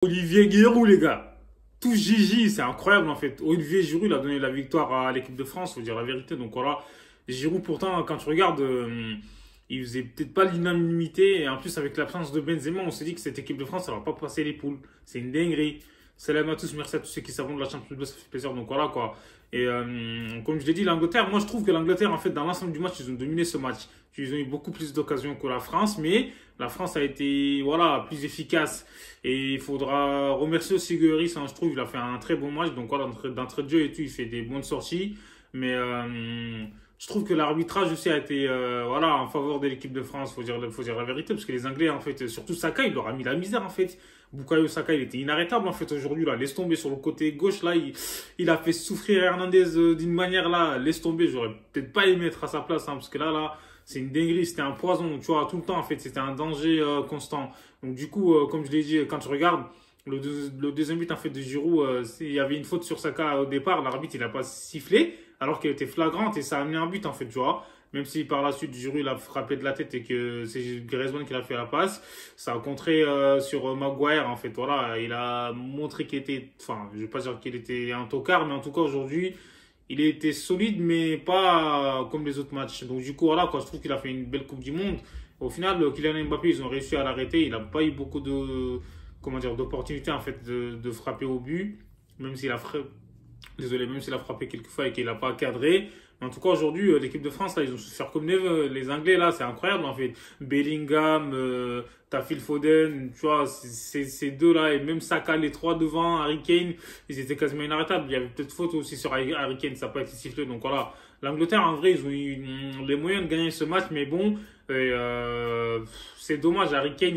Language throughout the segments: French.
Olivier Giroud, les gars. Tout Gigi, c'est incroyable en fait. Olivier Giroud, il a donné la victoire à l'équipe de France, faut dire la vérité. Donc voilà, Giroud, pourtant, quand tu regardes, il faisait peut-être pas l'unanimité. Et en plus, avec l'absence de Benzema, on s'est dit que cette équipe de France, ça va pas passer les poules. C'est une dinguerie. Salam à tous, merci à tous ceux qui savent de la Champions League, ça fait plaisir. Donc voilà quoi. Et comme je l'ai dit, l'Angleterre, moi je trouve que l'Angleterre, en fait, dans l'ensemble du match, ils ont dominé ce match. Ils ont eu beaucoup plus d'occasions que la France, mais la France a été voilà, plus efficace. Et il faudra remercier aussi Lloris, hein, je trouve, il a fait un très bon match. Donc voilà, d'entrée de jeu et tout, il fait des bonnes sorties. Mais je trouve que l'arbitrage aussi a été voilà, en faveur de l'équipe de France, faut dire la vérité. Parce que les Anglais, en fait, surtout Saka, il leur a mis la misère en fait. Bukayo Saka, il était inarrêtable en fait aujourd'hui là. Laisse tomber sur le côté gauche là, il a fait souffrir Hernandez d'une manière là. Laisse tomber, j'aurais peut-être pas aimé être à sa place, hein, parce que là, c'est une dinguerie, c'était un poison, tu vois, tout le temps en fait, c'était un danger constant. Donc du coup, comme je l'ai dit, quand tu regardes le deuxième but en fait de Giroud, il y avait une faute sur Saka au départ, l'arbitre il a pas sifflé, alors qu'elle était flagrante et ça a amené un but en fait, tu vois. Même si par la suite Giroud il a frappé de la tête et que c'est Griezmann qui a fait la passe, ça a contré sur Maguire en fait. Voilà, il a montré qu'il était, enfin, je vais pas dire qu'il était un tocard, mais en tout cas aujourd'hui, il était solide, mais pas comme les autres matchs. Donc du coup, voilà, quoi, je trouve qu'il a fait une belle Coupe du Monde. Au final, Kylian Mbappé, ils ont réussi à l'arrêter. Il n'a pas eu beaucoup de, comment dire, d'opportunités en fait de frapper au but, même s'il a frappé, désolé, même s'il a frappé quelques fois et qu'il n'a pas cadré. Mais en tout cas, aujourd'hui, l'équipe de France, là, ils ont su faire comme les Anglais, là, c'est incroyable, en fait. Bellingham, t'as Phil Foden, tu vois, ces deux-là, et même Saka, les trois devant, Harry Kane, ils étaient quasiment inarrêtables. Il y avait peut-être faute aussi sur Harry Kane, ça n'a pas été sifflé. Donc voilà, l'Angleterre, en vrai, ils ont eu les moyens de gagner ce match, mais bon, c'est dommage. Harry Kane,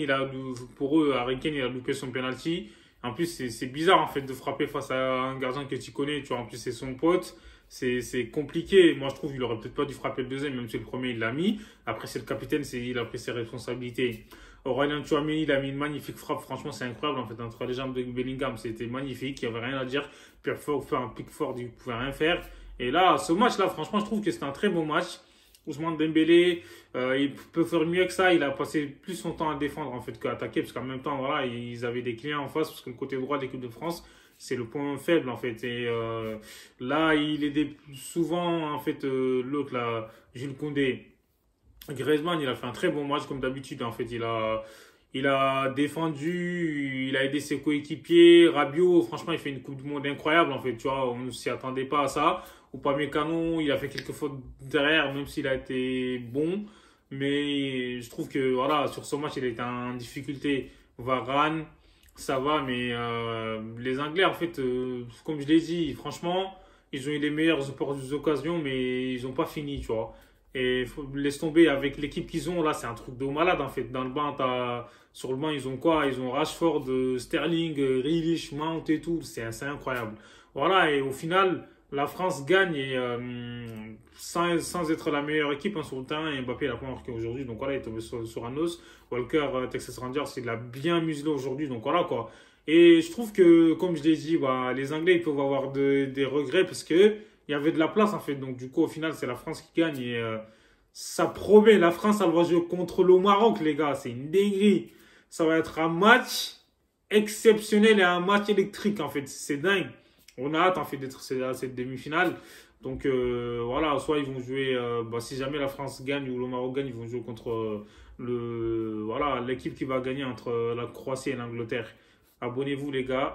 pour eux, Harry Kane, il a loupé son penalty. En plus, c'est bizarre, en fait, de frapper face à un gardien que tu connais, tu vois, en plus, c'est son pote. C'est compliqué. Moi, je trouve qu'il aurait peut-être pas dû frapper le deuxième, même si le premier, il l'a mis. Après, c'est le capitaine, il a pris ses responsabilités. Aurélien Tchouameni, il a mis une magnifique frappe. Franchement, c'est incroyable. En fait, entre les jambes de Bellingham, c'était magnifique. Il n'y avait rien à dire. Pickford, faire un Pickford, il pouvait rien faire. Et là, ce match-là, franchement, je trouve que c'était un très bon match. Ousmane Dembélé, il peut faire mieux que ça. Il a passé plus son temps à défendre en fait qu'à attaquer, parce qu'en même temps, voilà, ils avaient des clients en face, parce que le côté droit de l'équipe de France, c'est le point faible en fait. Et là, il aidait souvent en fait l'autre là, Jules Koundé. Griezmann, il a fait un très bon match comme d'habitude. En fait, il a défendu, il a aidé ses coéquipiers. Rabiot, franchement, il fait une Coupe du Monde incroyable. En fait, tu vois, on ne s'y attendait pas à ça. Ou pas Mécano, il a fait quelques fautes derrière, même s'il a été bon. Mais je trouve que voilà, sur ce match, il a été en difficulté. Varane, ça va, mais les Anglais, en fait, comme je l'ai dit, franchement, ils ont eu les meilleures occasions, mais ils n'ont pas fini, tu vois. Et laisse tomber avec l'équipe qu'ils ont, là, c'est un truc de malade, en fait. Dans le banc, sur le banc, ils ont quoi? Ils ont Rashford, Sterling, Grealish, Mount et tout. C'est incroyable. Voilà, et au final, la France gagne et, sans être la meilleure équipe hein, sur le terrain. Et Mbappé n'a pas marqué aujourd'hui, donc voilà, il est tombé sur un os. Walker, Texas Rangers, il a bien muselé aujourd'hui, donc voilà quoi. Et je trouve que, comme je l'ai dit, bah, les Anglais ils peuvent avoir des regrets parce que il y avait de la place en fait. Donc du coup, au final, c'est la France qui gagne et ça promet. La France, elle va jouer contre le Maroc, les gars. C'est une dinguerie. Ça va être un match exceptionnel et un match électrique en fait. C'est dingue. On a hâte en fait d'être à cette demi-finale. Donc voilà, soit ils vont jouer, bah, si jamais la France gagne ou le Maroc gagne, ils vont jouer contre voilà, l'équipe qui va gagner entre la Croatie et l'Angleterre. Abonnez-vous les gars.